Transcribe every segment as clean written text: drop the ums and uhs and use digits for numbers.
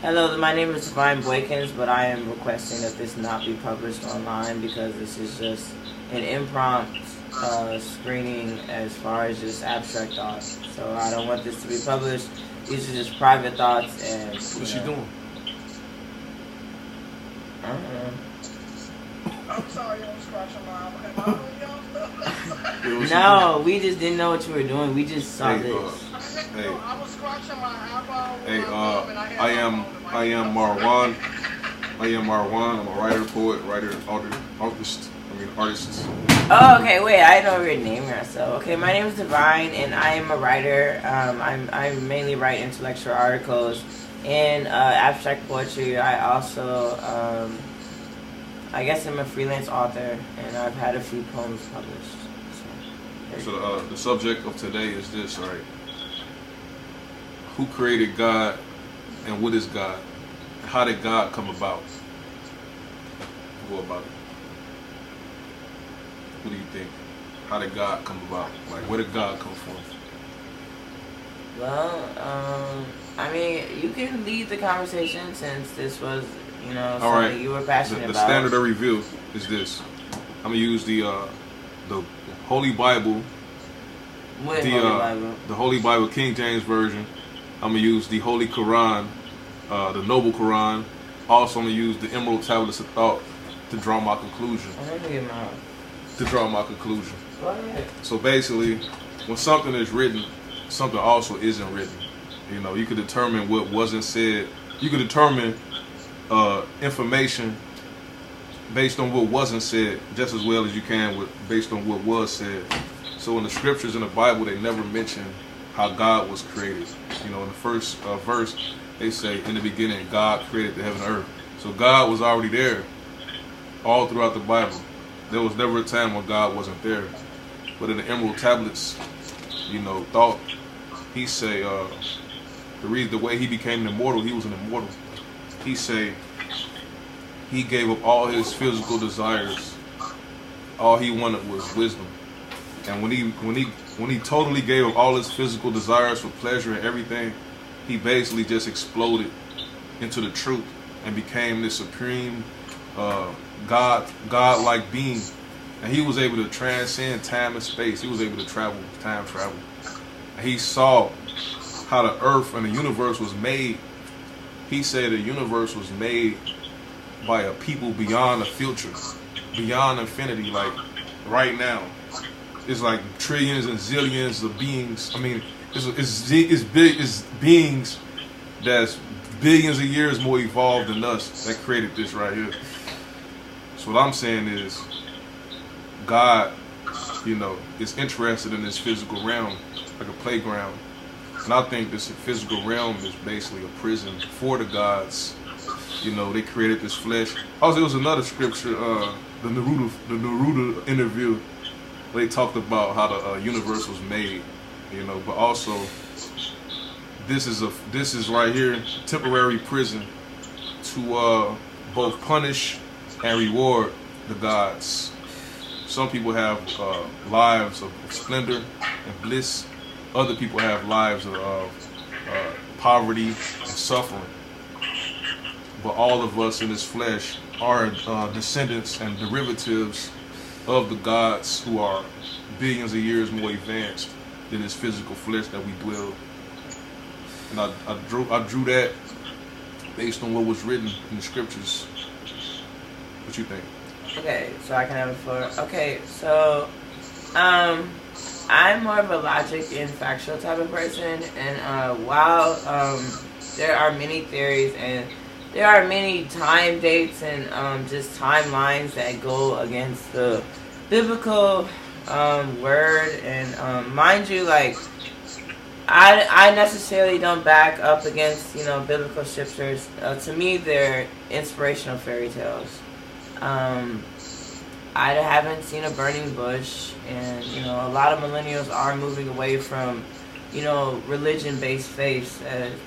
Hello, my name is Divine Boykins, but I am requesting that this not be published online because this is just an impromptu screening as far as just abstract thoughts. So I don't want this to be published. These are just private thoughts and... What's she doing? I don't know. I'm sorry, I'm scratching my arm. Am I doing y'all stuff? No, we just didn't know what you were doing. We just saw this. Hey, I was scratching my eyeball. hey, I am Marwan. I am Marwan. I'm a writer, poet, artist. Oh, okay, wait, I know your name yourself. Okay, my name is Divine, and I am a writer. I mainly write intellectual articles and abstract poetry. I also, I guess I'm a freelance author, and I've had a few poems published. So the subject of today is this, right? Who created God, and what is God? How did God come about? Go about it. What do you think? How did God come about? Like, where did God come from? Well, I mean, you can lead the conversation since this was, you know, All something right. you were passionate The about. standard of review is this. I'm gonna use the Holy Bible, What Holy Bible? the Holy Bible, King James Version. I'm gonna use the Holy Quran, the Noble Quran. Also, I'm gonna use the Emerald Tablets of Thought to draw my conclusion. Go ahead. So basically, when something is written, something also isn't written. You know, you could determine what wasn't said. You could determine information based on what wasn't said just as well as you can based on what was said. So in the scriptures in the Bible, they never mention how God was created. You know, in the first verse, they say, in the beginning, God created the heaven and earth. So God was already there all throughout the Bible. There was never a time when God wasn't there. But in the Emerald Tablets, you know, thought, he say, the way he became immortal, he was an immortal. He say, he gave up all his physical desires. All he wanted was wisdom. And when he totally gave up all his physical desires for pleasure and everything, he basically just exploded into the truth and became this supreme God-like being. And he was able to transcend time and space. He was able to time travel. And he saw how the earth and the universe was made. He said the universe was made by a people beyond the future, beyond infinity, like right now. It's like trillions and zillions of beings. I mean, it's beings that's billions of years more evolved than us that created this right here. So what I'm saying is, God, you know, is interested in this physical realm, like a playground. And I think this physical realm is basically a prison for the gods. You know, they created this flesh. Also, there was another scripture, the Neruda interview, where they talked about how the universe was made. You know, but also, this is right here, temporary prison to both punish and reward the gods. Some people have lives of splendor and bliss. Other people have lives of poverty and suffering. But all of us in this flesh are descendants and derivatives of the gods who are billions of years more advanced than this physical flesh that we dwell. And I drew that based on what was written in the scriptures. What you think? Okay, so I can have a floor. Okay, so I'm more of a logic and factual type of person, and while there are many theories and there are many time dates and just timelines that go against the biblical word, and mind you, like I necessarily don't back up against, you know, biblical scriptures. To me, they're inspirational fairy tales. I haven't seen a burning bush, and, you know, a lot of millennials are moving away from, you know, religion-based faith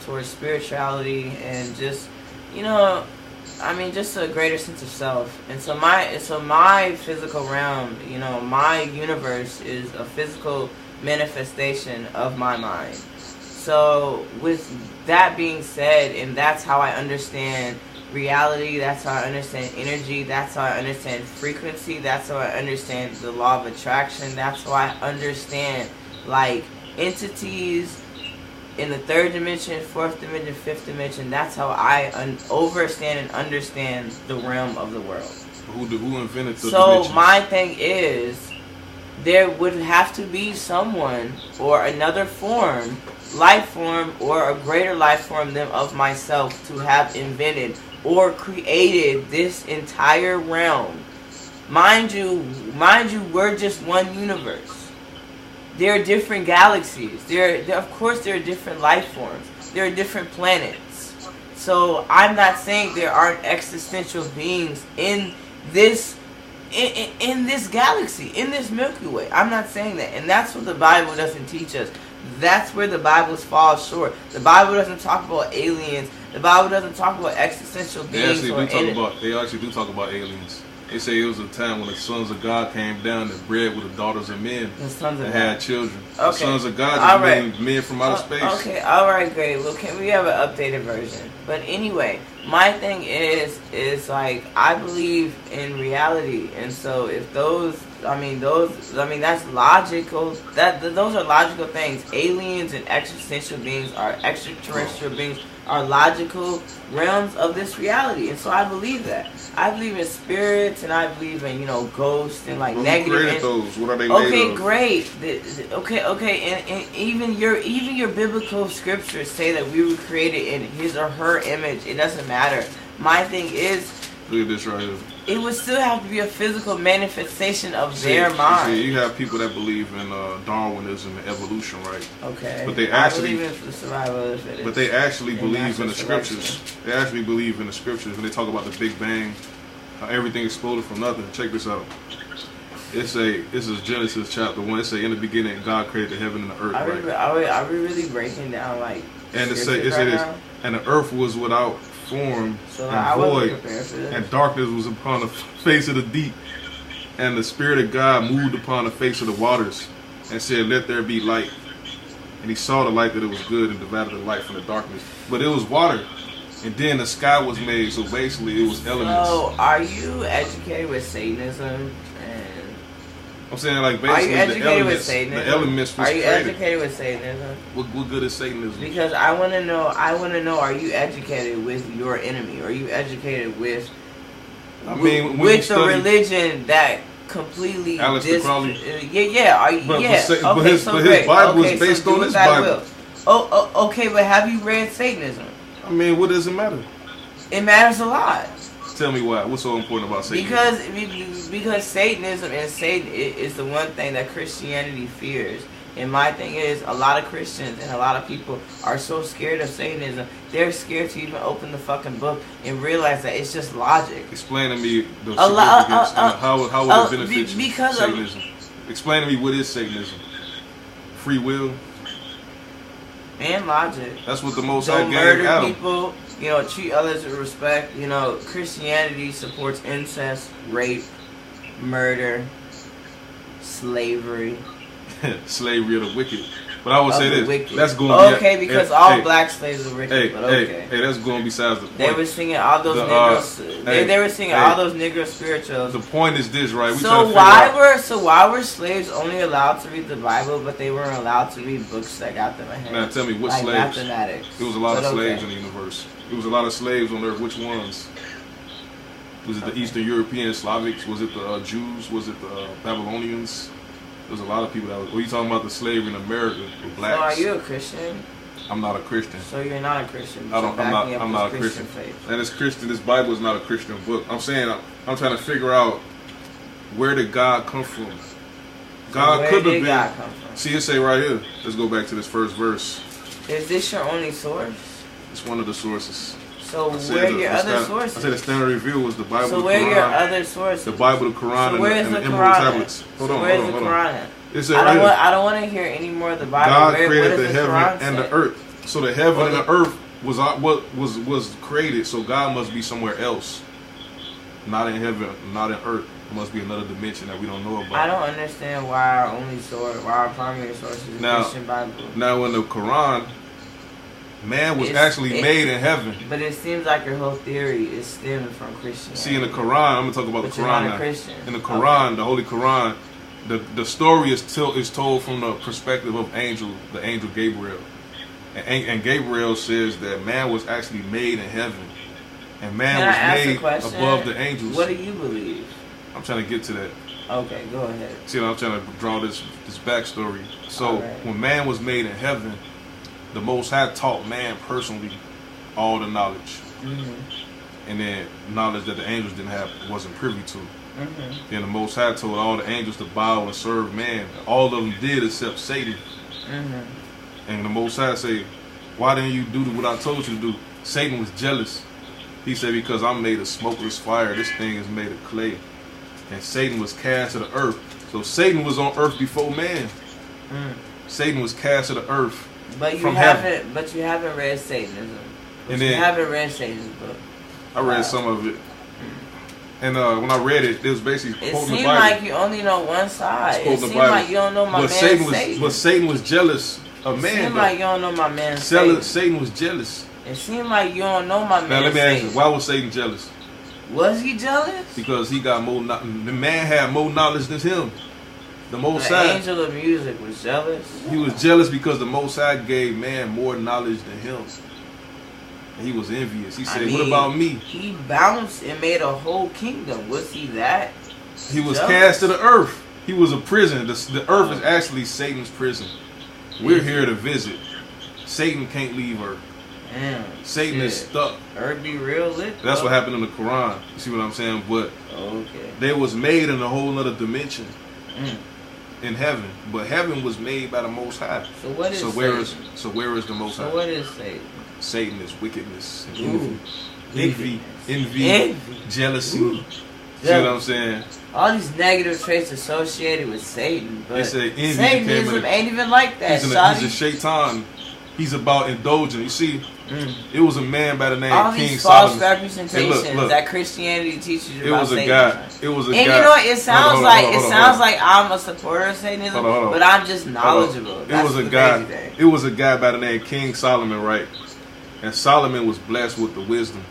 towards spirituality and just, you know, I mean, just a greater sense of self. And so my physical realm, you know, my universe is a physical manifestation of my mind. So with that being said, and that's how I understand reality, that's how I understand energy, that's how I understand frequency, that's how I understand the law of attraction, that's how I understand like entities in the third dimension, fourth dimension, fifth dimension. That's how I overstand and understand the realm of the world. Who invented the So dimensions? my thing is, there would have to be someone or another form, life form, or a greater life form than of myself to have invented or created this entire realm. Mind you, we're just one universe. There are different galaxies. Of course, there are different life forms. There are different planets. So I'm not saying there aren't existential beings in this in this galaxy, in this Milky Way. I'm not saying that, and that's what the Bible doesn't teach us. That's where the Bible falls short. The Bible doesn't talk about aliens. The Bible doesn't talk about existential beings. They actually do talk about aliens. They say it was a time when the sons of God came down and bred with the daughters of men and had children. Okay. The sons of God just mean men from outer space. Okay, alright, great. Well, can we have an updated version? But anyway, my thing is like, I believe in reality. And so if that's logical. Those are logical things. Aliens and existential beings are extraterrestrial beings are logical realms of this reality. And so I believe that. I believe in spirits, and I believe in, ghosts and like negative. Who created those? What are they okay, made of? Great. Okay, and even your biblical scriptures say that we were created in his or her image. It doesn't matter. My thing is, look at this right here. it would still have to be a physical manifestation of their mind. You have people that believe in Darwinism and evolution, right? Okay. But they I actually believe in the survival of the fittest. But they actually And believe in the natural scriptures. selection. They actually believe in the scriptures when they talk about the Big Bang, how everything exploded from nothing. Check this out. This is Genesis chapter 1. It say in the beginning God created the heaven and the earth. Are we really breaking down like? And it scriptures say right this, now? and the earth was without form So and I wasn't void, prepared for this. and darkness was upon the face of the deep, and the Spirit of God moved upon the face of the waters, and said, "Let there be light." And he saw the light that it was good, and divided the light from the darkness. But it was water, and then the sky was made. So basically, it was elements. So are you educated with Satanism? I'm saying like Are you basically educated with Satanism? the elements was Are you created. educated with Satanism? What good is Satanism? Because I want to know, are you educated with your enemy? Are you educated with when with you the study religion that completely Aleister Crowley? Yeah. Are you? But Okay, his Bible is based do on as this I Bible. will. Okay, but have you read Satanism? I mean, what does it matter? It matters a lot. Tell me why. What's so important about Satanism? Because Satanism and Satan is the one thing that Christianity fears. And my thing is, a lot of Christians and a lot of people are so scared of Satanism, they're scared to even open the fucking book and realize that it's just logic. Explain to me the significance and how it benefits because Satanism. Explain to me what is Satanism. Free will. And logic. That's what the Most High Don't gave murder Adam. people. Treat others with respect. Christianity supports incest, rape, murder, slavery. Slavery of the wicked. But I would say this. Wicked. That's going to be because all black slaves are wicked. But okay. Hey, that's going besides the point. They were singing all those Negroes. They were singing all those Negro spirituals. The point is this, right? So why were slaves only allowed to read the Bible, but they weren't allowed to read books that got them ahead? Now tell me what like slaves? Mathematics. There was a lot of slaves in the universe. There was a lot of slaves on earth. Which ones? Was it the Eastern European Slavics? Was it the Jews? Was it the Babylonians? There's a lot of people that were you talking about the slavery in America, the blacks. So are you a Christian? I'm not a Christian. So you're not a Christian. I'm not a Christian. Faith. And it's Christian. This Bible is not a Christian book. I'm saying I'm trying to figure out where did God come from. God could have been. God come from? See, it say right here. Let's go back to this first verse. Is this your only source? It's one of the sources. So where are your other sources? I said the standard review was the Bible. So the where Quran, are your other sources? The Bible, the Quran, so and the Emerald Tablets. Hold on. I don't want to hear any more of the Bible. God created the heaven and the earth. So the heaven and the earth was what was created. So God must be somewhere else, not in heaven, not in earth. It must be another dimension that we don't know about. I don't understand why our only source, why our primary source is the Christian Bible. Now, in the Quran, Man was It's- actually made in heaven. But it seems like your whole theory is stemming from Christianity. See, in the Quran, I'm gonna talk about But the you're Quran not a now. Christian. In the Quran, the Holy Quran, the story is told from the perspective of the angel Gabriel, and Gabriel says that man was actually made in heaven, and man Can I ask a was made question? above the angels. What do you believe? I'm trying to get to that. Okay, go ahead. See, I'm trying to draw this backstory. So Alright. when man was made in heaven, the Most High taught man personally all the knowledge, and then knowledge that the angels didn't have, wasn't privy to. Then the Most High told all the angels to bow and serve man. All of them did except Satan. And the Most High said, "Why didn't you do what I told you to do?" Satan was jealous. He said, "Because I'm made of smokeless fire. This thing is made of clay." And Satan was cast to the earth. So Satan was on earth before man. Satan was cast to the earth. But you From haven't. heaven. But you haven't read Satanism. But And you then- haven't read Satan's book. I read some of it. And when I read it, it was basically It quoting the seemed Bible. like you only know one side. It's It quoting the seemed Bible. like you don't know my but man Satan was jealous of It man. seemed though. like you don't know my man Satan. Satan was jealous. It seemed like you don't know my Now man let me ask Satan. you, why was Satan jealous? Was he jealous? Because he got more. The man had more knowledge than him. The Most The High. angel of music was jealous. He was jealous because the Most High gave man more knowledge than him. And he was envious. He said, "What about me?" He bounced and made a whole kingdom. Was he that? He was Jealous? cast to the earth. He was a prison. The earth is actually Satan's prison. We're here to visit. Satan can't leave Earth. Damn. Satan is shit. stuck. Earth be real lit. That's though. what happened in the Quran. You see what I'm saying? But Okay. they was made in a whole nother dimension Mm. in heaven. But heaven was made by the Most High. So what is So where is the Most So High? what is Satan? Satan is wickedness and Ooh. envy, jealousy. See what I'm saying? All these negative traits associated with Satan, They but say envy Satanism became ain't even like that. he's a Shawty. shaitan. He's about indulging. You see, Mm. it was a man by the name All King these false Solomon. representations Hey, look. that Christianity teaches you It about was a Satan. guy. It was a And guy. you know what? It sounds Hold on, like hold on, it hold sounds on. like I'm a supporter of Satanism, Hold on. but I'm just knowledgeable. It That's was a the guy. crazy thing. It was a guy by the name King Solomon, right? And Solomon was blessed with the wisdom.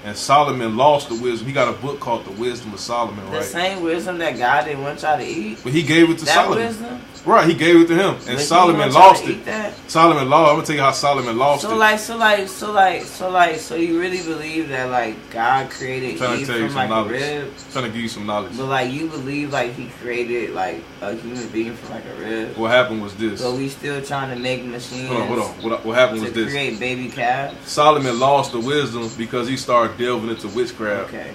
And Solomon lost the wisdom. He got a book called The Wisdom of Solomon, The right? same wisdom that God didn't want y'all to eat. But he gave it to That Solomon. wisdom. Right, he gave it to him. And But he Solomon didn't want y'all lost to it. eat that? Solomon lost. I'm gonna tell you how Solomon lost So it. so you really believe that like God created I'm trying to Eve tell you from some like a knowledge. rib, I'm trying to give you some knowledge. but like you believe like He created like a human being from like a rib. What happened was this. So we still trying to make machines Hold on. What happened was to this. create baby calves. Solomon lost the wisdom because he started delving into witchcraft. Okay,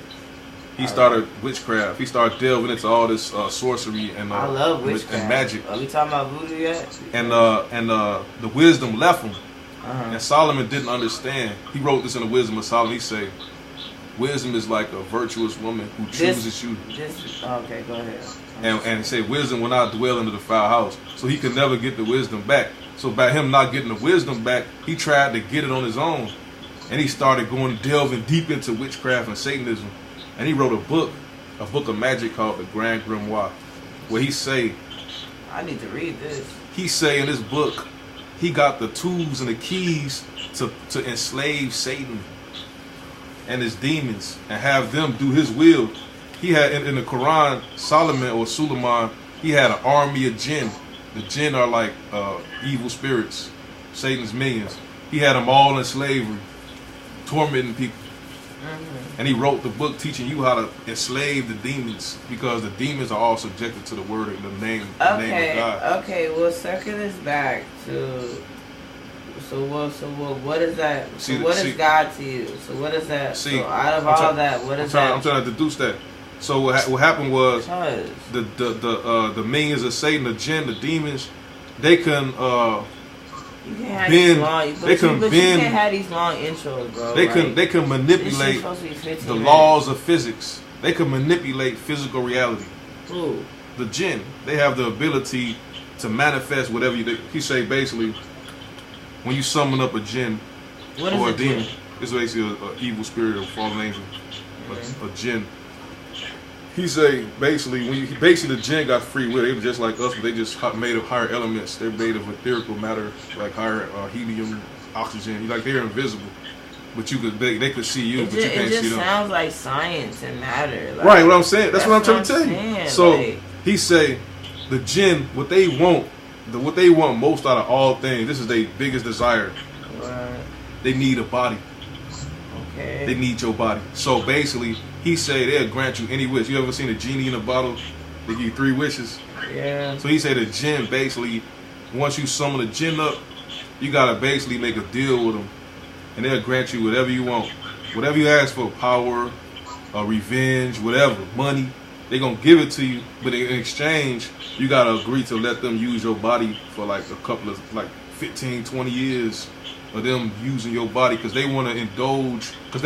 He started witchcraft. He started delving into all this sorcery and I love witchcraft. and magic. Are we talking about voodoo yet? And the wisdom left him. Uh-huh. And Solomon didn't understand. He wrote this in the Wisdom of Solomon. He said, "Wisdom is like a virtuous woman who chooses you." Okay, go ahead. And he said, "Wisdom will not dwell in the defiled house." So he could never get the wisdom back. So by him not getting the wisdom back, he tried to get it on his own. And he started delving deep into witchcraft and Satanism. And he wrote a book of magic called the Grand Grimoire, where he say I need to read this. in this book, he got the tools and the keys to enslave Satan and his demons and have them do his will. He had in the Quran, Solomon or Suleiman, he had an army of jinn. The jinn are like evil spirits, Satan's minions. He had them all in slavery, tormenting people. And he wrote the book teaching you how to enslave the demons, because the demons are all subjected to the word and the name of God. Okay, we'll circle this back to. What is that? What is God to you? So what is that? See, so out of I'm all try- that, what is I'm that? trying to deduce that. So what happened was Cause the minions of Satan, the jinn, the demons, they can you can't have bend- these long. they can but bend- you can't have these long intros, bro. they like, can this shit's manipulate supposed to be 15 the minutes. laws of physics. They can manipulate physical reality. Ooh. The jinn, they have the ability to manifest whatever you. He say basically, when you summon up a jinn What is or a it? demon, it's basically an evil spirit or fallen angel, a jinn. He say basically the jinn got free will. They were just like us, but they just made of higher elements. They're made of etherical matter, like higher helium, oxygen. Like they're invisible, but they could see you, but you can't it see just them. sounds like science and matter. Like, Right, what I'm saying. That's what I'm trying to tell you. saying, So like, he say the jinn, what they want most out of all things. This is their biggest desire. what? They need a body. Okay. They need your body. So basically, he say they'll grant you any wish. You ever seen a genie in a bottle? They give you 3 wishes. Yeah. So he said the jinn basically, once you summon the jinn up, you gotta basically make a deal with them, and they'll grant you whatever you want, whatever you ask for, power, revenge, whatever, money. They gonna give it to you, but in exchange, you gotta agree to let them use your body for like a couple of 15, 20 years of them using your body because they want to indulge. Because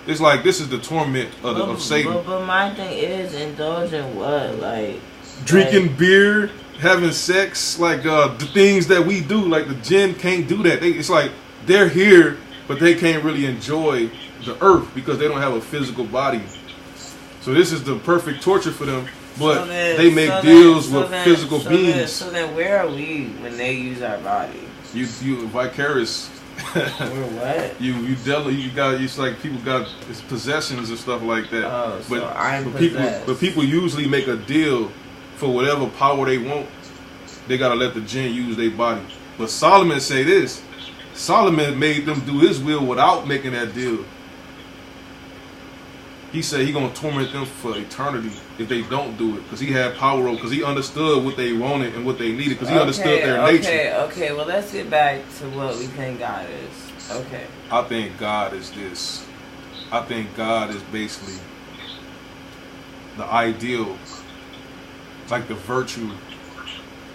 it's like this is the torment of Satan. But my thing is indulging what, like Drinking beer, having sex, like the things that we do, like the jinn can't do that. It's like they're here, but they can't really enjoy the earth because they don't have a physical body. So this is the perfect torture for them. But they make deals with physical beings. So then, where are we when they use our body? You vicarious. We're what? It's like people got possessions and stuff like that. Oh, so but I'm possessed. But people usually make a deal for whatever power they want. They gotta let the jinn use their body. But Solomon say this. Solomon made them do his will without making that deal. He said he gonna torment them for eternity if they don't do it, because he had power over, because he understood what they wanted and what they needed, because he understood their nature. Okay, well let's get back to what we think God is. Okay. I think God is this. I think God is basically the ideal, like the virtue,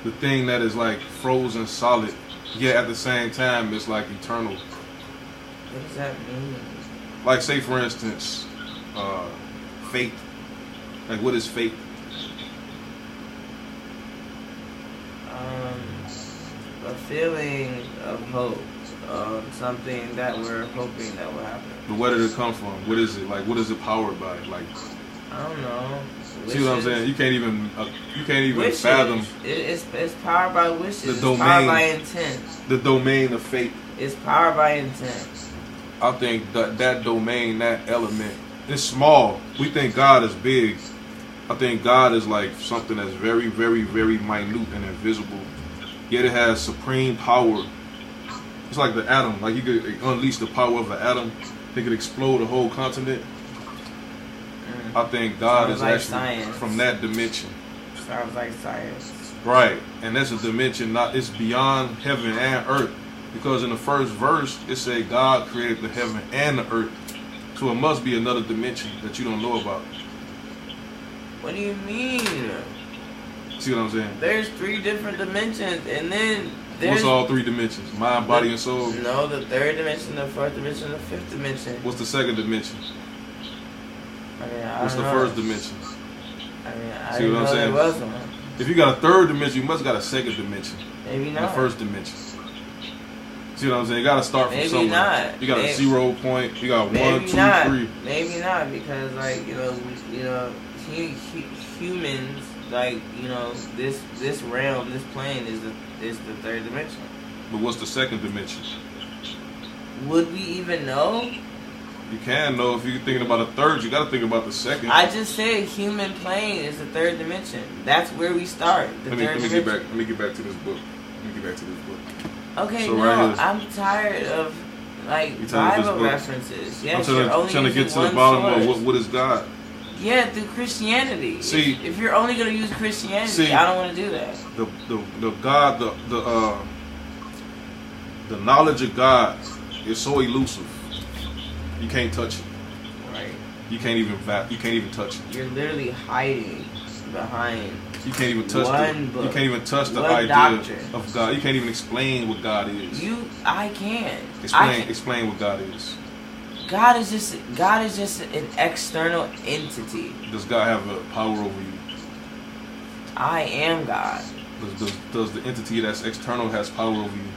the thing that is like frozen solid, yet at the same time it's like eternal. What does that mean? Like say for instance, faith. Like what is faith? A feeling of hope. Something that we're hoping that will happen. But where did it come from? What is it? Like what is it powered by? Like I don't know. See what I'm saying? You can't even wishes. fathom. It's powered by wishes. The It's domain. powered by intent. The domain of faith. It's powered by intent. I think that domain, that element, it's small. We think God is big. I think God is like something that's very, very, very minute and invisible. Yet it has supreme power. It's like the atom. Like you could unleash the power of the atom. It could explode a whole continent. I think God is like actually science. from that dimension. Sounds like science. Right. And that's a dimension, it's beyond heaven and earth. Because in the first verse, it said God created the heaven and the earth. So it must be another dimension that you don't know about. What do you mean? See what I'm saying? There's 3 different dimensions, and then there's... What's all 3 dimensions? Mind, body, and soul? No, the 3rd dimension, the 4th dimension, the 5th dimension. What's the 2nd dimension? I mean, What's the 1st dimension? I mean, I See didn't what I'm know saying? there was one. If you got a 3rd dimension, you must got a 2nd dimension. Maybe The not. 1st dimension. See what I'm saying? You got to start from Maybe somewhere. not. You got a 0 point. You got 1, 2, 3. Maybe not, because like humans, like this realm, this plane is the 3rd dimension. But what's the 2nd dimension? Would we even know? You can know if you're thinking about a 3rd. You got to think about the 2nd. I just said human plane is the 3rd dimension. That's where we start. Let me get back to this book. Okay, So no, right here. I'm tired of You tired of Bible this book? references. I'm Yes, you're only trying to get using to the one bottom source. of what is God. Yeah, through Christianity. See- if you're only gonna use Christianity, See- I don't want to do that. The God, the knowledge of God is so elusive. You can't touch it. Right. You can't even touch it. You're literally hiding behind. You can't even touch One book. You can't even touch the One idea doctrine. of God. You can't even explain what God is. I can. Explain what God is. God is just an external entity. Does God have a power over you? I am God. Does the entity that's external has power over you?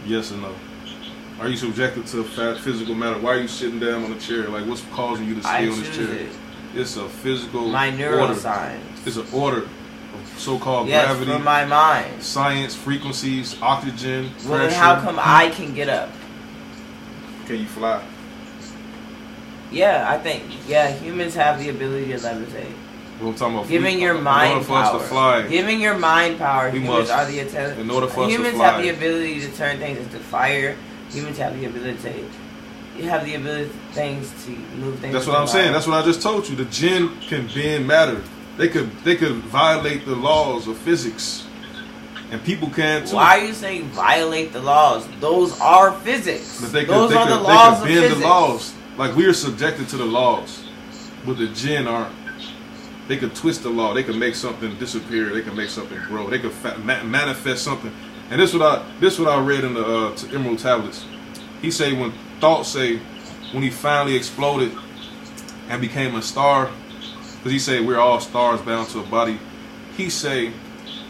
Yes or no? Are you subjected to physical matter? Why are you sitting down on a chair? Like, what's causing you to stay on this chair? It. It's a physical My order. neuroscience. It's an order of so-called Yes, gravity, for my mind. science, frequencies, oxygen, Well, pressure. then how come I can get up? Can you fly? Yeah, I think, humans have the ability to levitate. What I'm talking about. Giving your in mind order for power. us to fly, Giving your mind power. We Humans must- are the intelligent. in order for us to Humans fly. have the ability to turn things into fire. Humans have the ability things to move things. that's what I'm saying. That's what I just told you. The jinn can bend matter. They could violate the laws of physics, and people can too. Why are you saying violate the laws? Those are physics. But they could, Those they are could, the they laws could of bend physics. the laws. Like we are subjected to the laws, but the jinn aren't. They could twist the law. They could make something disappear. They could make something grow. They could manifest something. And this what I read in the Emerald Tablets. He say when he finally exploded and became a star, because he say we're all stars bound to a body. He say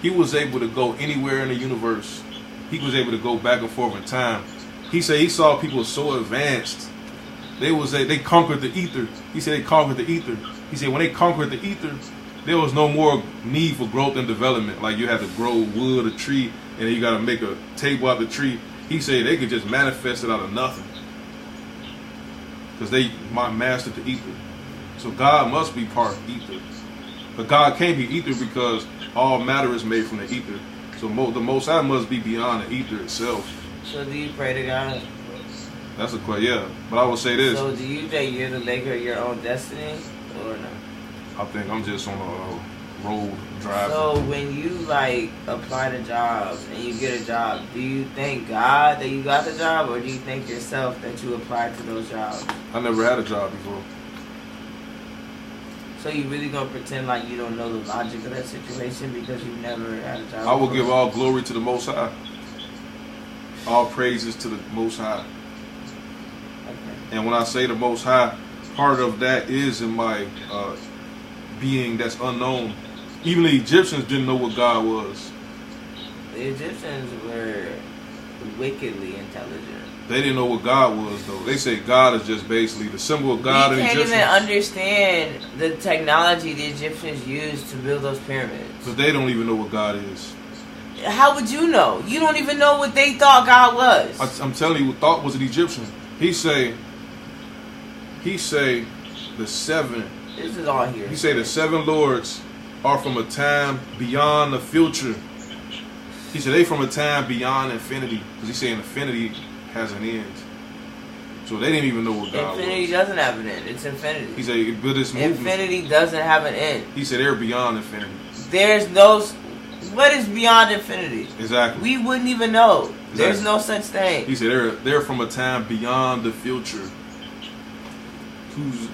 he was able to go anywhere in the universe. He was able to go back and forth in time. He say he saw people so advanced. They conquered the ether. He said they conquered the ether. He said when they conquered the ether, there was no more need for growth and development. Like you had to grow wood, a tree, and then you got to make a table out of the tree. He said they could just manifest it out of nothing because they mastered the ether. So God must be part ether, but God can't be ether because all matter is made from the ether. So the Most High must be beyond the ether itself. So do you pray to God? That's a question, yeah. But I would say this. So do you think you're the maker of your own destiny, or no? I think I'm just on a road driving. So when you like apply to jobs and you get a job, do you thank God that you got the job, or do you thank yourself that you applied to those jobs? I never had a job before. So you really gonna pretend like you don't know the logic of that situation because you never had a job? I will before? give all glory to the Most High. All praises to the Most High. Okay. And when I say the Most High, part of that is in my being that's unknown. Even the Egyptians didn't know what God was. The Egyptians were wickedly intelligent. They didn't know what God was, though. They say God is just basically the symbol of God We in can't Egyptian. even understand the technology the Egyptians used to build those pyramids. But they don't even know what God is. How would you know? You don't even know what they thought God was. I'm telling you, what thought was an Egyptian. He say the seven. This is all here. He say the seven lords are from a time beyond the future. He said they from a time beyond infinity. Because he saying infinity has an end. So they didn't even know what God Infinity was. doesn't have an end. It's infinity. He said, but this movement. Infinity doesn't have an end. He said they're beyond infinity. There's no... What is beyond infinity? Exactly. We wouldn't even know. Exactly. There's no such thing. He said they're from a time beyond the future. Who's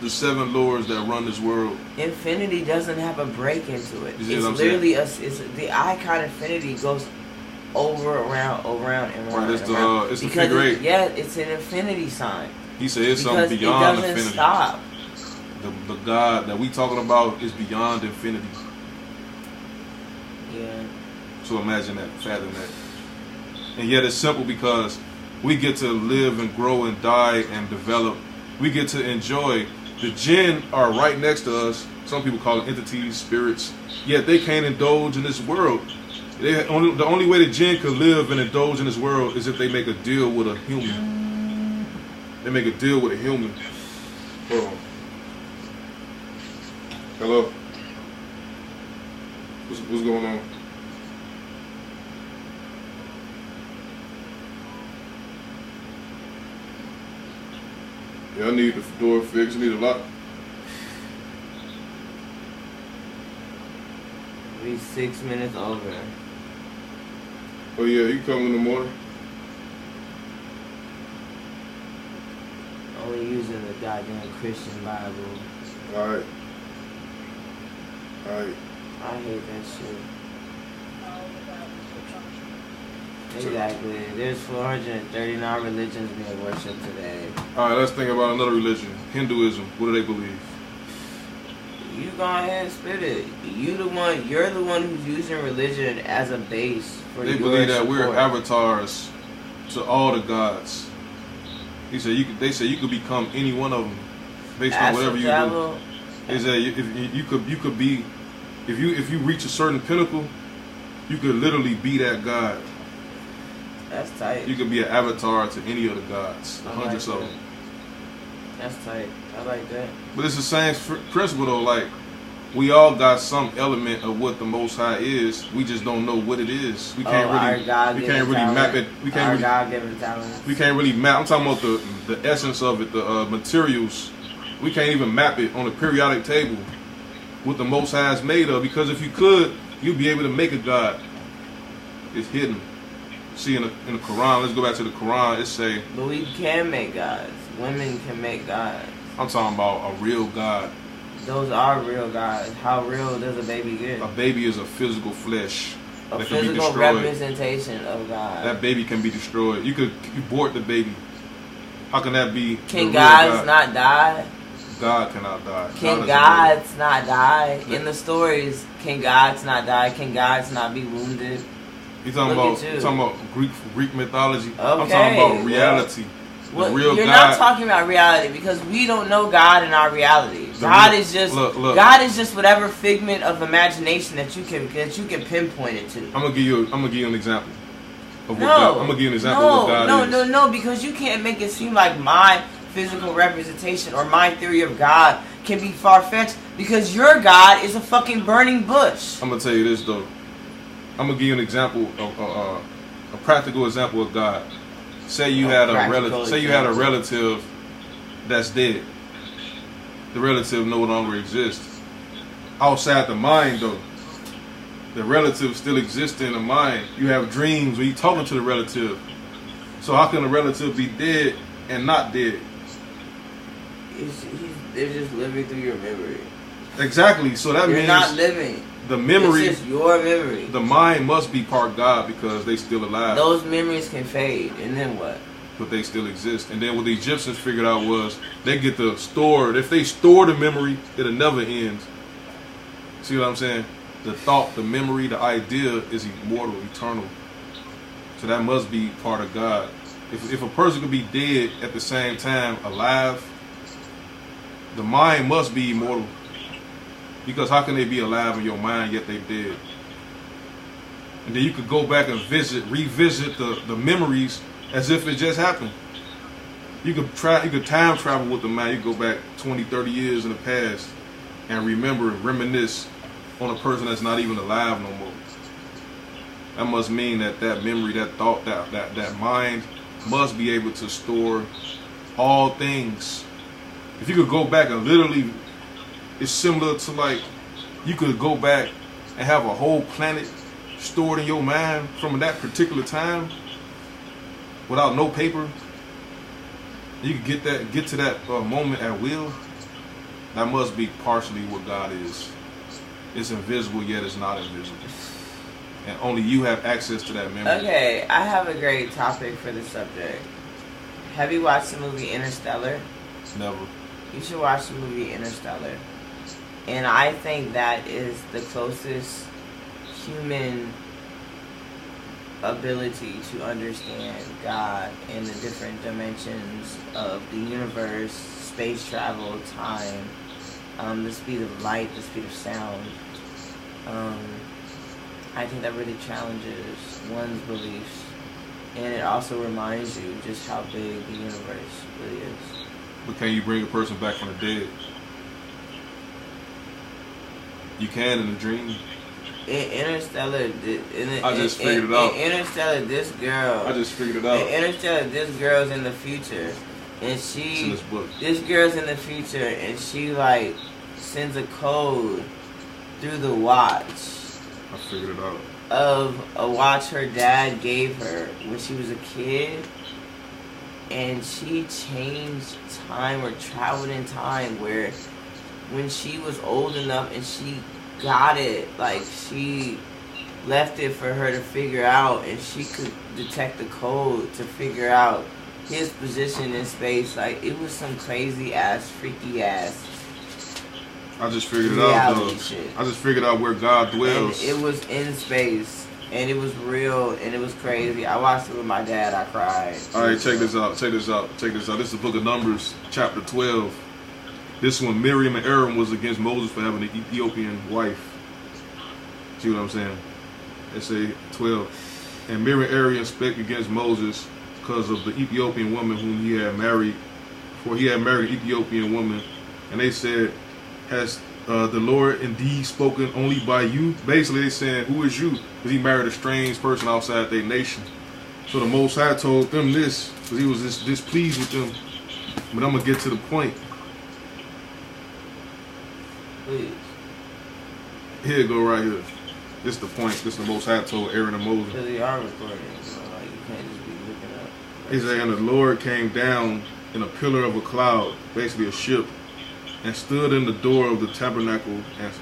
the seven lords that run this world? Infinity doesn't have a break into it. You see It's what I'm literally the icon infinity goes over, around, and around. Right, it's and around. the Because figure eight. it's an infinity sign. He said it's Because something beyond it doesn't infinity. stop. The God that we talking about is beyond infinity. Yeah. So imagine that, fathom that. And yet it's simple because we get to live and grow and die and develop. We get to enjoy. The jinn are right next to us. Some people call them entities, spirits. Yet they can't indulge in this world. The only way the jinn could live and indulge in this world is if they make a deal with a human. They make a deal with a human. Hold on. Hello. What's going on? Yeah, I need the door fixed. I need a lock. We 6 minutes over. Oh yeah, you coming in the morning? Only using the goddamn Christian Bible. All right. All right. I hate that shit. Exactly. There's 439 religions being worshipped today. All right. Let's think about another religion. Hinduism. What do they believe? You go ahead and spit it. You're the one who's using religion as a base for They your believe that we're support. avatars to all the gods. He said they say you could become any one of them based on whatever you do. Astral travel. Is that if you could be If you reach a certain pinnacle, you could literally be that god. That's tight. You could be an avatar to any of the gods, the hundreds of them. That's tight. I like that. But it's the same principle though. Like, we all got some element of what the Most High is. We just don't know what it is. We can't really map it. We can't God-given talent. We can't really map. I'm talking about the essence of it, the materials. We can't even map it on a periodic table. What the Most High is made of. Because if you could, you'd be able to make a god. It's hidden. See in the Quran. Let's go back to the Quran. It say. But we can make gods. Women can make gods. I'm talking about a real god. Those are real gods. How real does a baby get? A baby is a physical flesh. A that can be physical destroyed. Representation of God. That baby can be destroyed. You abort the baby. How can that be? Can gods not die? God cannot die. Can gods not die? In the stories, can gods not die? Can gods not be wounded? You talking about Greek mythology? Okay. I'm talking about reality. Well, real you're God. not talking about reality because we don't know God in our reality. God is just whatever figment of imagination that you can pinpoint it to. I'm gonna give you an example of what God, I'm gonna give you an example of what God is. No, because you can't make it seem like my physical representation or my theory of God can be far-fetched because your God is a fucking burning bush. I'm gonna tell you this though. I'm gonna give you an example of a practical example of God. Say you had a relative that's dead. The relative no longer exists. Outside the mind though, the relative still exists in the mind. You have dreams when you're talking to the relative. So how can a relative be dead and not dead? They're just living through your memory. Exactly. So that means you're not living. The memory, it's just your memory. The mind must be part God because they still alive. Those memories can fade, and then what? But they still exist. And then what the Egyptians figured out was they get to store. If they store the memory, it'll never end. See what I'm saying? The thought, the memory, the idea is immortal, eternal. So that must be part of God. If a person could be dead at the same time alive, the mind must be immortal. Because how can they be alive in your mind yet they dead? And then you could go back and revisit the memories as if it just happened. You could time travel with the mind. You could go back 20, 30 years in the past and remember and reminisce on a person that's not even alive no more. That must mean that memory, that thought, that mind must be able to store all things. If you could go back and literally, it's similar to like you could go back and have a whole planet stored in your mind from that particular time without no paper. You could get to that moment at will. That must be partially what God is. It's invisible yet it's not invisible, and only you have access to that memory. Okay, I have a great topic for the subject. Have you watched the movie Interstellar? Never. You should watch the movie Interstellar. And I think that is the closest human ability to understand God and the different dimensions of the universe, space travel, time, the speed of light, the speed of sound. I think that really challenges one's beliefs. And it also reminds you just how big the universe really is. But can you bring a person back from the dead? You can in a dream. In Interstellar, I just figured it out. In Interstellar, this girl. I just figured it out. In Interstellar, this girl's in the future, and she. It's in this book. This girl's in the future, and she like sends a code through the watch. I figured it out. Of a watch her dad gave her when she was a kid, and she changed time or traveled in time where when she was old enough and she got it, like she left it for her to figure out, and she could detect the code to figure out his position in space. Like it was some crazy ass, freaky ass. I just figured it out though. I just figured out where God dwells. And it was in space, and it was real, and it was crazy. I watched it with my dad. I cried. All right, check this out. Check this out. Check this out. This is the book of Numbers, chapter 12. This one, Miriam and Aaron was against Moses for having an Ethiopian wife. See what I'm saying? It say 12. And Miriam and Aaron spake against Moses because of the Ethiopian woman whom he had married. For he had married an Ethiopian woman. And they said, has the Lord indeed spoken only by you? Basically, they saying, who is you? Because he married a strange person outside their nation. So the Most High told them this, because he was displeased with them. But I'm going to get to the point. Please. Here it go right here. This is the point. This is the Most High told Aaron and Moses. Because we are recording, so like you can't just be looking up. He said, and the Lord came down in a pillar of a cloud, basically a ship, and stood in the door of the tabernacle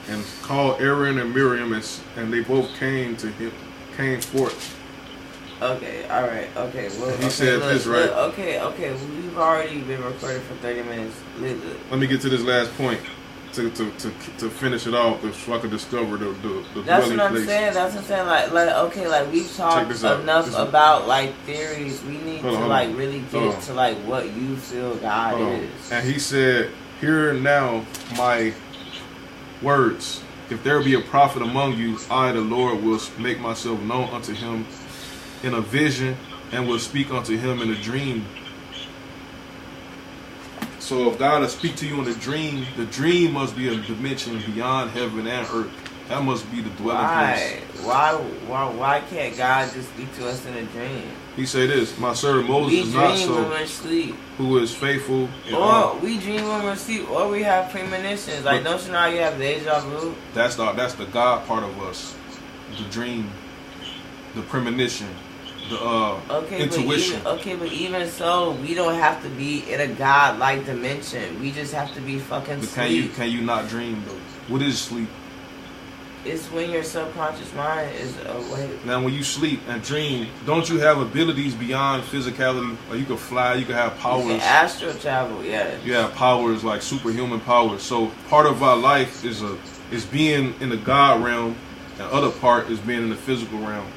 and called Aaron and Miriam, and they both came forth. Okay, all right, okay. Well, he said this, right? Okay, we've already been recording for 30 minutes. Let me get to this last point to finish it off, so I could discover the That's dwelling what I'm place. saying. That's what I'm saying. Like okay, like we've talked enough about like theories. We need to like really get to like what you feel God is. And he said, "Hear now my words. If there be a prophet among you, I, the Lord, will make myself known unto him in a vision, and will speak unto him in a dream." So if God will speak to you in a dream, the dream must be a dimension beyond heaven and earth. That must be the dwelling place. Why can't God just speak to us in a dream? He say this, my servant Moses is not so, when we're asleep. Who is faithful. Or we dream when we're asleep, or we have premonitions. Like, don't you know how you have deja vu? That's the God part of us. The dream, the premonition, the intuition. But even so, we don't have to be in a God-like dimension. We just have to be fucking sleep. Can you not dream though? What is sleep? It's when your subconscious mind is awake. Now, when you sleep and dream, don't you have abilities beyond physicality? Like you can fly, you can have powers. You can astral travel, yeah. You have powers like superhuman powers. So part of our life is being in the God realm, and other part is being in the physical realm.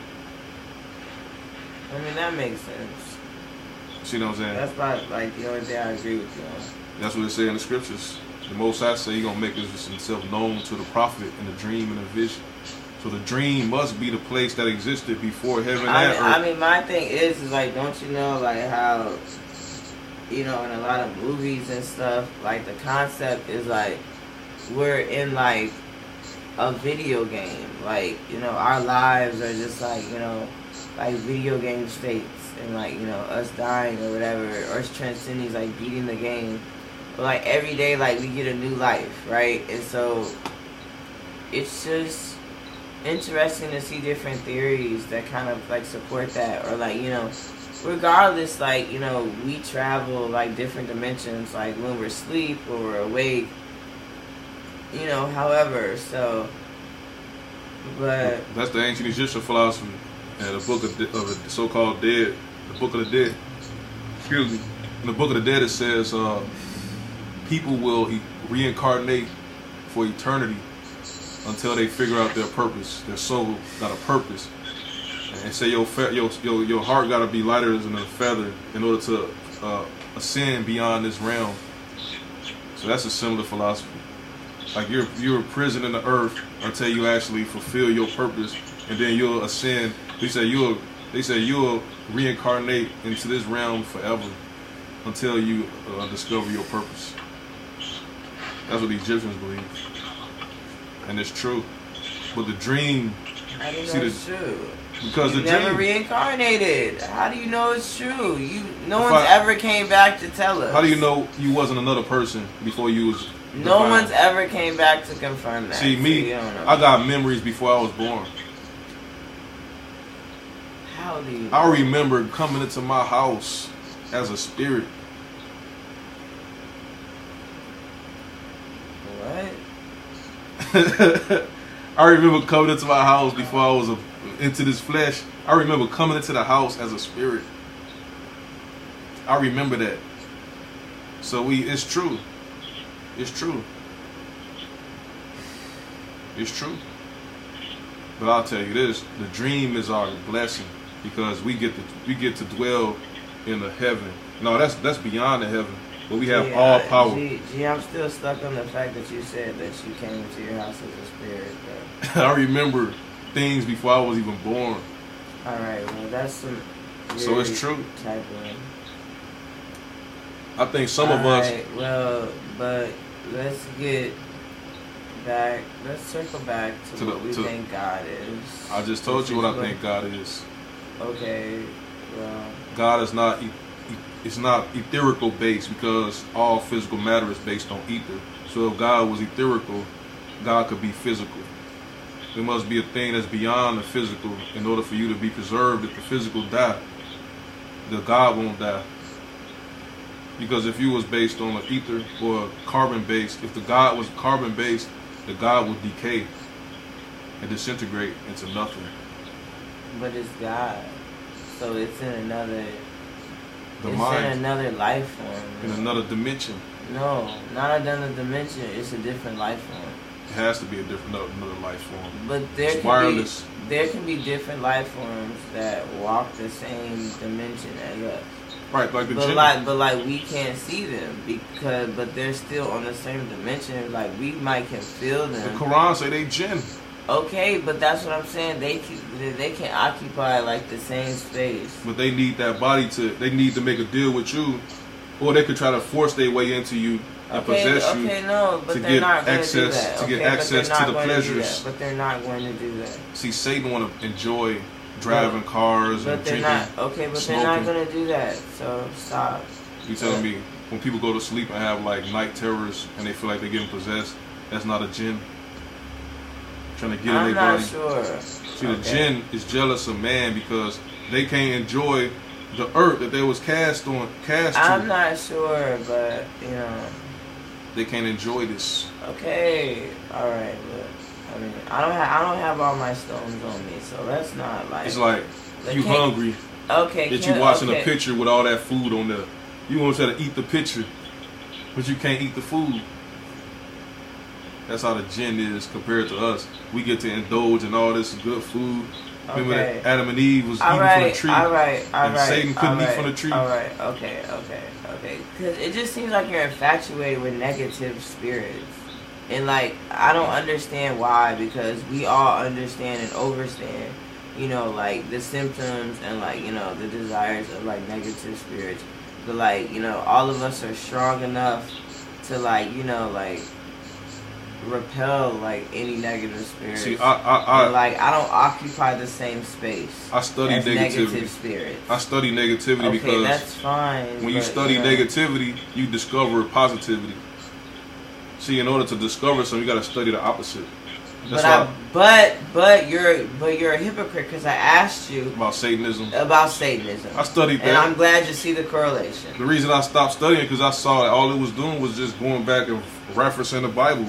I mean, that makes sense. See what I'm saying? That's about like the only thing I agree with you on. That's what it say in the scriptures. The Most High say He gonna make Himself known to the prophet in a dream and a vision. So the dream must be the place that existed before heaven and earth. I mean, my thing is like, don't you know, like how, you know, in a lot of movies and stuff, like the concept is like we're in like a video game. Like, you know, our lives are just like, you know, like video game states, and like, you know, us dying or whatever, or us transcending, like beating the game. But like every day, like we get a new life, right? And so it's just interesting to see different theories that kind of like support that, or like, you know, regardless, like, you know, we travel like different dimensions, like when we're asleep or we're awake, you know, however. So, but that's the ancient Egyptian philosophy. And the book of the so-called dead, the book of the dead. Excuse me. In the book of the dead, it says people will reincarnate for eternity until they figure out their purpose. Their soul got a purpose. And say your heart got to be lighter than a feather in order to ascend beyond this realm. So that's a similar philosophy. Like you're a prison in the earth until you actually fulfill your purpose, and then you'll ascend. They say you'll reincarnate into this realm forever until you discover your purpose. That's what the Egyptians believe, and it's true. But the dream, how do you know it's true? Because you the never dream reincarnated. How do you know it's true? No one's ever came back to tell us. How do you know you wasn't another person before you was? No one's ever came back to confirm that. See, me, I got memories before I was born. How do you? I remember coming into my house as a spirit. What? I remember coming into my house before I was into this flesh. I remember coming into the house as a spirit. I remember that. So it's true. It's true. It's true. But I'll tell you this: the dream is our blessing because we get to dwell in the heaven. No, that's beyond the heaven. But we have all power. Gee, I'm still stuck on the fact that you said that you came into your house as a spirit. I remember things before I was even born. Alright, well, that's some. So it's true. Type of. I think some of us. Well, but let's get back. Let's circle back to what we think God is. I just told you what I think God is. Okay, well. God is not. It's not etherical based, because all physical matter is based on ether. So if God was etherical, God could be physical. There must be a thing that's beyond the physical in order for you to be preserved. If the physical die, the God won't die. Because if you was based on an ether or carbon based, if the God was carbon based, the God would decay and disintegrate into nothing. But it's God, so it's in another. The it's mind, in another life form. in another dimension. No, not another dimension. It's a different life form. It has to be a different, another life form. But It's wireless. There can be different life forms that walk the same dimension as us. Right, like the But jinn. like we can't see them but they're still on the same dimension. Like we can feel The them. Quran say they jinn. Okay, but that's what I'm saying. They can occupy like the same space. But they need that body they need to make a deal with you, or they could try to force their way into you and possess you. Okay, no, but to they're get not going to do access- that. to get Okay, but access they're to not the going do pleasures. that. But they're not going to do that. See, Satan want to enjoy driving cars But and they're drinking. not. Okay, but smoking. they're not going to do that. So stop. You telling me when people go to sleep and have like night terrors and they feel like they're getting possessed, that's not a jinn trying to get in I'm their not body? sure. See, the jinn is jealous of man because they can't enjoy the earth that they was cast to. I'm not sure, but you know. They can't enjoy this. Okay, all right, but I mean, I don't have all my stones on me, so that's not like. It's like you hungry. Okay. That you watching a picture with all that food on there. You want to try to eat the picture, but you can't eat the food. That's how the jinn is compared to us. We get to indulge in all this good food. Remember that Adam and Eve was eating from the tree, and Satan couldn't eat from the tree. All right, okay. Because it just seems like you're infatuated with negative spirits, and like I don't understand why. Because we all understand and overstand, you know, like the symptoms and like you know the desires of like negative spirits. But like you know, all of us are strong enough to like you know like repel like any negative spirits. See, I don't occupy the same space. I study as negativity. Negative spirits. I study negativity because that's fine. When you study negativity, you discover positivity. See, in order to discover something, you got to study the opposite. That's but you're a hypocrite because I asked you about Satanism. I studied that, and I'm glad you see the correlation. The reason I stopped studying because I saw that all it was doing was just going back and referencing the Bible.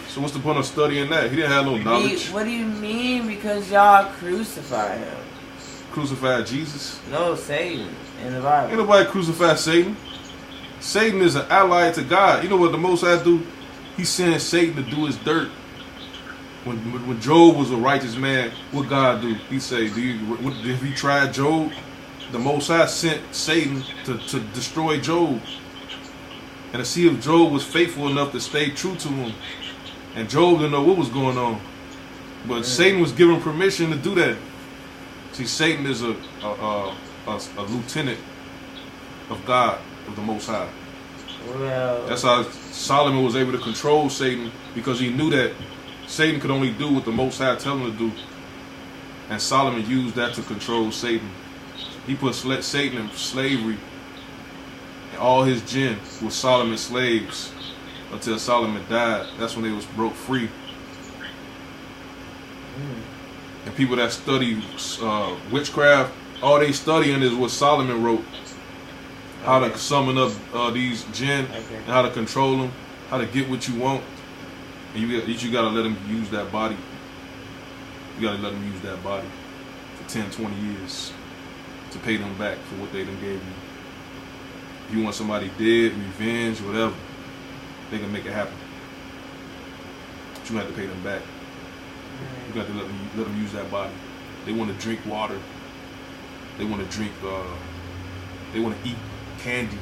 So what's the point of studying that? He didn't have no knowledge. What do you mean? Because y'all crucify him. Crucified Jesus? No, Satan in the Bible. Ain't nobody crucified Satan. Satan is an ally to God. You know what the Most High do? He sent Satan to do his dirt. When Job was a righteous man, what God do? He say, if he tried Job, the Most High sent Satan to destroy Job. And to see if Job was faithful enough to stay true to him. And Job didn't know what was going on. But Satan was given permission to do that. See, Satan is a lieutenant of God, of the Most High. Well, that's how Solomon was able to control Satan, because he knew that Satan could only do what the Most High tell him to do. And Solomon used that to control Satan. He put Satan in slavery. And all his jinn were Solomon's slaves until Solomon died. That's when they was broke free. And people that study witchcraft, all they studying is what Solomon wrote. How to summon up these jinn, and how to control them, how to get what you want. And you gotta let them use that body. You gotta let them use that body for 10, 20 years to pay them back for what they done gave you. If you want somebody dead, revenge, whatever, they can make it happen. But you have to pay them back. You got to let them use that body. They want to drink water. They want to drink. They want to eat candy.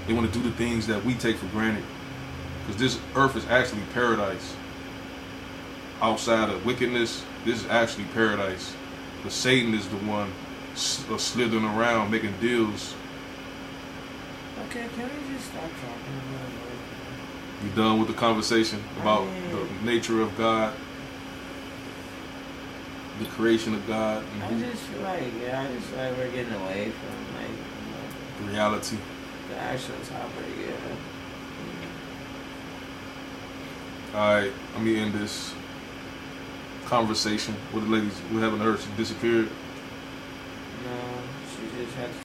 They want to do the things that we take for granted. Because this earth is actually paradise. outside of wickedness, this is actually paradise. But Satan is the one slithering around making deals. Okay, can we just stop talking about it? You done with the conversation about the nature of God, the creation of God, I just feel like, we're getting away from, like, reality. the actual topic, Alright, let me end this conversation with the ladies. We haven't heard. She disappeared. No, she just had to